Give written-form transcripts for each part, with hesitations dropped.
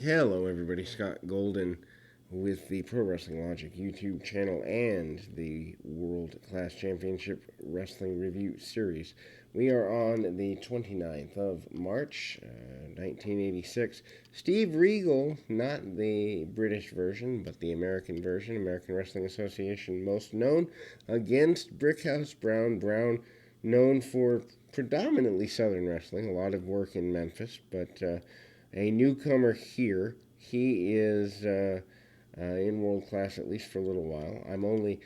Hello, everybody. Scott Golden with the Pro Wrestling Logic YouTube channel and the World Class Championship Wrestling Review Series. We are on the 29th of March, 1986. Steve Regal, not the British version, but the American version, American Wrestling Association most known, against Brickhouse Brown. Brown, known for predominantly Southern wrestling, a lot of work in Memphis, but a newcomer here. He is in world class at least for a little while. I'm only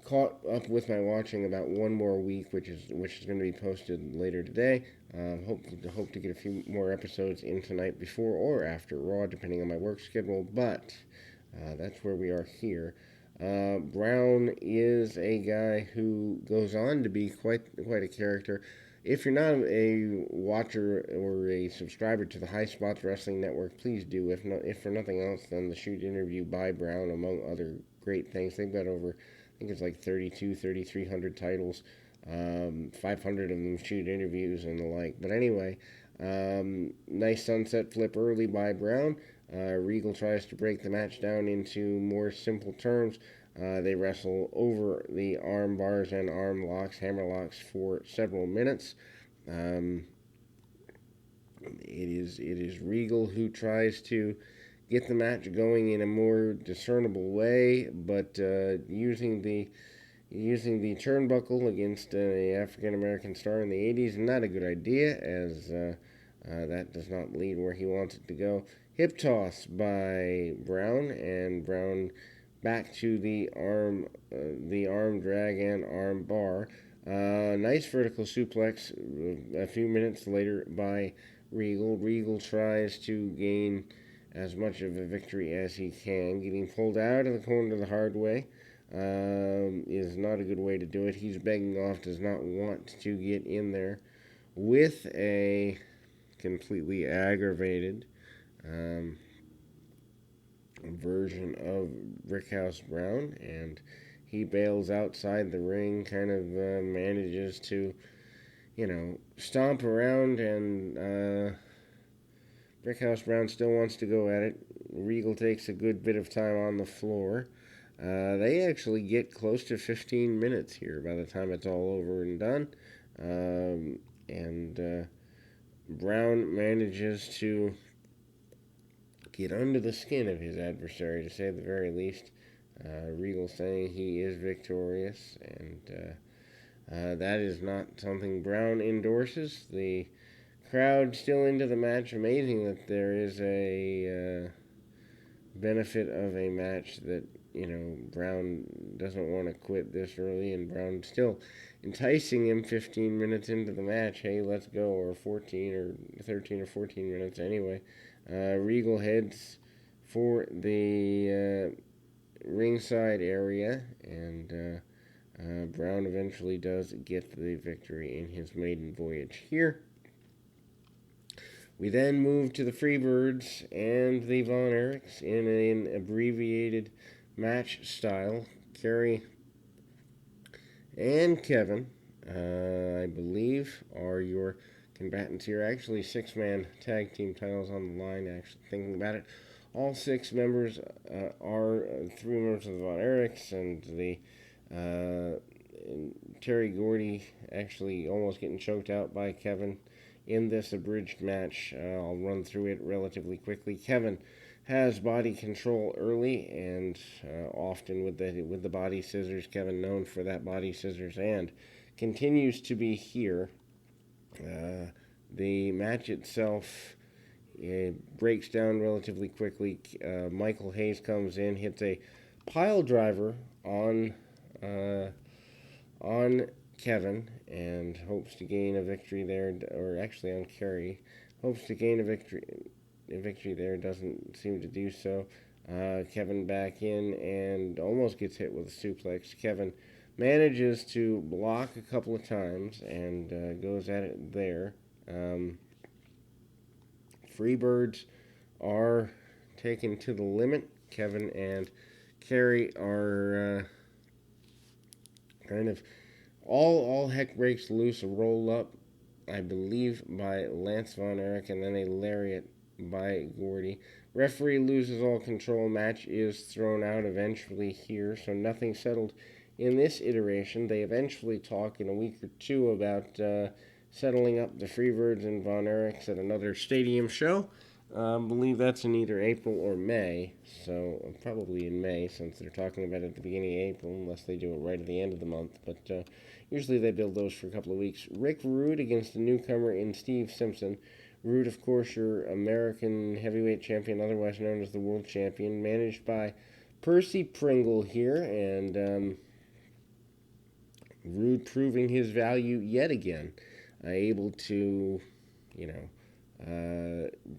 caught up with my watching about one more week, which is going to be posted later today. Hope to get a few more episodes in tonight before or after Raw, depending on my work schedule. But that's where we are here. Brown is a guy who goes on to be quite a character. If you're not a watcher or a subscriber to the High Spots Wrestling Network, please do. If for nothing else, then the shoot interview by Brown, among other great things. They've got over, I think it's like 3,300 titles, 500 of them shoot interviews and the like. But anyway, nice sunset flip early by Brown. Regal tries to break the match down into more simple terms. They wrestle over the arm bars and arm locks, hammer locks, for several minutes. Um, it is Regal who tries to get the match going in a more discernible way, but using the turnbuckle against an African American star in the 80s, not a good idea, as that does not lead where he wants it to go. Hip toss by Brown, and Brown back to the arm drag and arm bar. Nice vertical suplex a few minutes later by Regal. Regal tries to gain as much of a victory as he can. Getting pulled out of the corner the hard way is not a good way to do it. He's begging off, does not want to get in there with a completely aggravated version of Brickhouse Brown, and he bails outside the ring, kind of manages to, stomp around, and Brickhouse Brown still wants to go at it. Regal takes a good bit of time on the floor. They actually get close to 15 minutes here by the time it's all over and done. And Brown manages to get under the skin of his adversary, to say the very least. Regal saying he is victorious, and that is not something Brown endorses. The crowd still into the match. Amazing that there is a benefit of a match that, Brown doesn't want to quit this early, and Brown still enticing him 15 minutes into the match. Hey, let's go, or 14 or 13 or 14 minutes anyway. Regal heads for the ringside area, and Brown eventually does get the victory in his maiden voyage here. We then move to the Freebirds and the Von Erichs in an abbreviated match style. Kerry and Kevin, I believe, are your combatants here. Actually, six-man tag team titles on the line, actually, thinking about it. All six members are three members of the Von Erichs, and Terry Gordy actually almost getting choked out by Kevin in this abridged match. I'll run through it relatively quickly. Kevin has body control early, and often with the body scissors. Kevin known for that body scissors, and continues to be here. The match itself breaks down relatively quickly. Michael Hayes comes in, hits a pile driver on Kevin, and hopes to gain a victory there, or actually on Kerry, hopes to gain a victory there, doesn't seem to do so. Kevin back in and almost gets hit with a suplex. Kevin manages to block a couple of times and goes at it there. Freebirds are taken to the limit. Kevin and Kerry are kind of all heck breaks loose. A roll up, I believe, by Lance Von Erich, and then a lariat by Gordy. Referee loses all control. Match is thrown out eventually here, so nothing settled in this iteration. They eventually talk in a week or two about settling up the Freebirds and Von Erichs at another stadium show. I believe that's in either April or May, so probably in May since they're talking about it at the beginning of April, unless they do it right at the end of the month. But usually they build those for a couple of weeks. Rick Rude against the newcomer in Steve Simpson. Rude, of course, your American heavyweight champion, otherwise known as the world champion, managed by Percy Pringle here, and Rude proving his value yet again, able to, you know,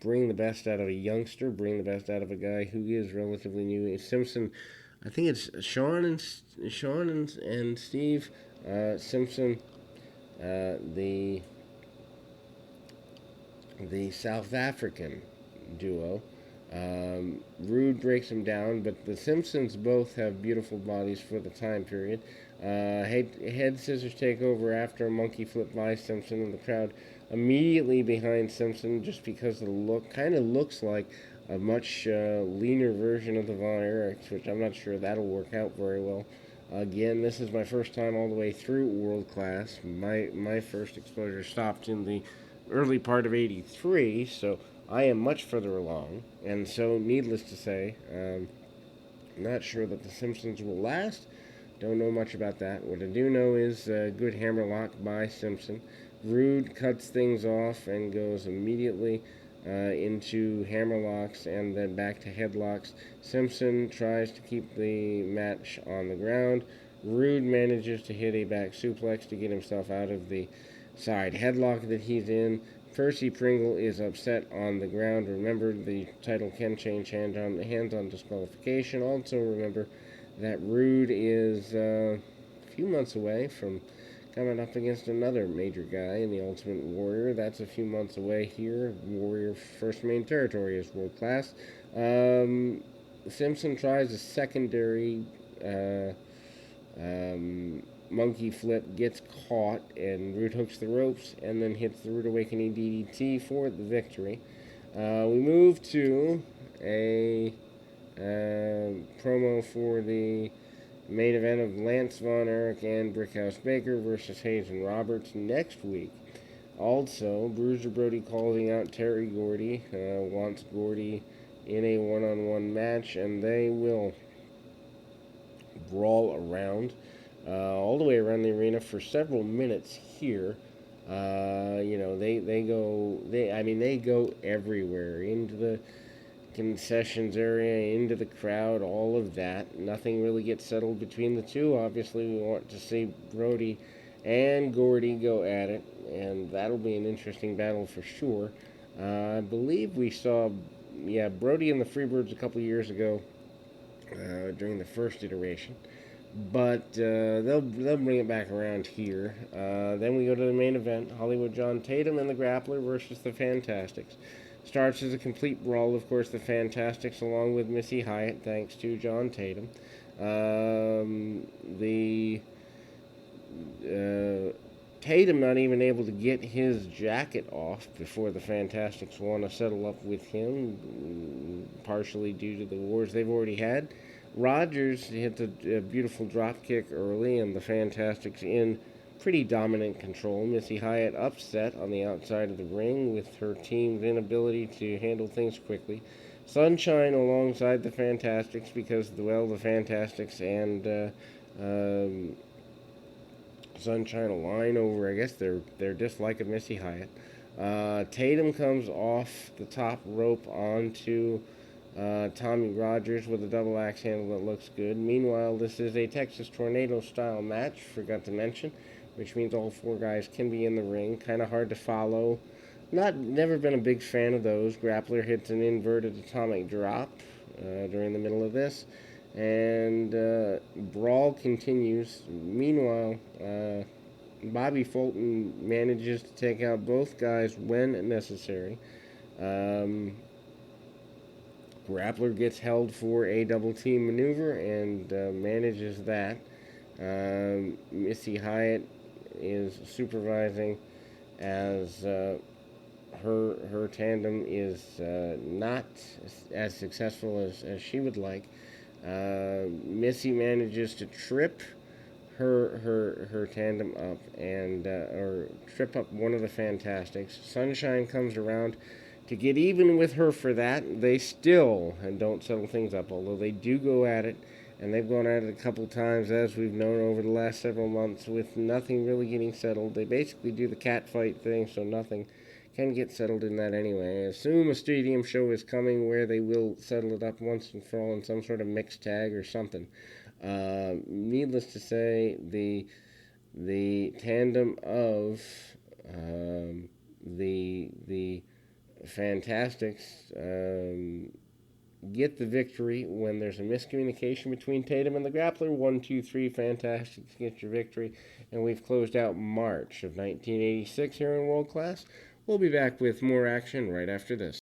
bring the best out of a youngster, bring the best out of a guy who is relatively new. Simpson, I think it's Sean and Steve Simpson, the South African duo. Rude breaks him down, but the Simpsons both have beautiful bodies for the time period. Head scissors take over after a monkey flip by Simpson, and the crowd immediately behind Simpson just because of the look. Kind of looks like a much leaner version of the Von Erichs, which I'm not sure that'll work out very well. Again, this is my first time all the way through World Class. My first exposure stopped in the early part of '83, so I am much further along. And so, needless to say, not sure that the Simpsons will last. Don't know much about that. What I do know is a good hammerlock by Simpson. Rude cuts things off and goes immediately into hammerlocks and then back to headlocks. Simpson tries to keep the match on the ground. Rude manages to hit a back suplex to get himself out of the side headlock that he's in. Percy Pringle is upset on the ground. Remember, the title can change hands on disqualification. Also remember that Rude is a few months away from coming up against another major guy in the Ultimate Warrior. That's a few months away here. Warrior first main territory is World Class. Simpson tries a secondary monkey flip, gets caught, and Rude hooks the ropes and then hits the Rude Awakening DDT for the victory. We move to a promo for the main event of Lance Von Erich and Brickhouse Baker versus Hayes and Roberts next week. Also, Bruiser Brody calling out Terry Gordy, wants Gordy in a one-on-one match, and they will brawl around all the way around the arena for several minutes here. They go everywhere, into the concessions area, into the crowd, all of that. Nothing really gets settled between the two. Obviously, we want to see Brody and Gordy go at it, and that'll be an interesting battle for sure. I believe we saw, Brody and the Freebirds a couple years ago during the first iteration. But they'll bring it back around here. Then we go to the main event, Hollywood John Tatum and the Grappler versus the Fantastics. Starts as a complete brawl, of course, the Fantastics along with Missy Hyatt, thanks to John Tatum. Tatum not even able to get his jacket off before the Fantastics want to settle up with him, partially due to the wars they've already had. Rogers hit a beautiful drop kick early, and the Fantastics in pretty dominant control. Missy Hyatt upset on the outside of the ring with her team's inability to handle things quickly. Sunshine alongside the Fantastics because, the Fantastics and Sunshine align over, I guess, their dislike of Missy Hyatt. Tatum comes off the top rope onto Tommy Rogers with a double axe handle that looks good. Meanwhile, this is a Texas Tornado style match, forgot to mention, which means all four guys can be in the ring. Kind of hard to follow. Never been a big fan of those. Grappler hits an inverted atomic drop during the middle of this, and brawl continues. Meanwhile, Bobby Fulton manages to take out both guys when necessary. Grappler gets held for a double team maneuver and manages that. Missy Hyatt is supervising as her tandem is not as successful as she would like. Missy manages to trip her tandem up and or trip up one of the Fantastics. Sunshine comes around to get even with her for that. They still don't settle things up, although they do go at it, and they've gone at it a couple times, as we've known over the last several months, with nothing really getting settled. They basically do the cat fight thing, so nothing can get settled in that anyway. I assume a stadium show is coming where they will settle it up once and for all in some sort of mixed tag or something. Needless to say, the tandem of the Fantastics get the victory when there's a miscommunication between Tatum and the grappler. 1, 2, 3, Fantastics get your victory, and we've closed out March of 1986 here in World Class. We'll be back with more action right after this.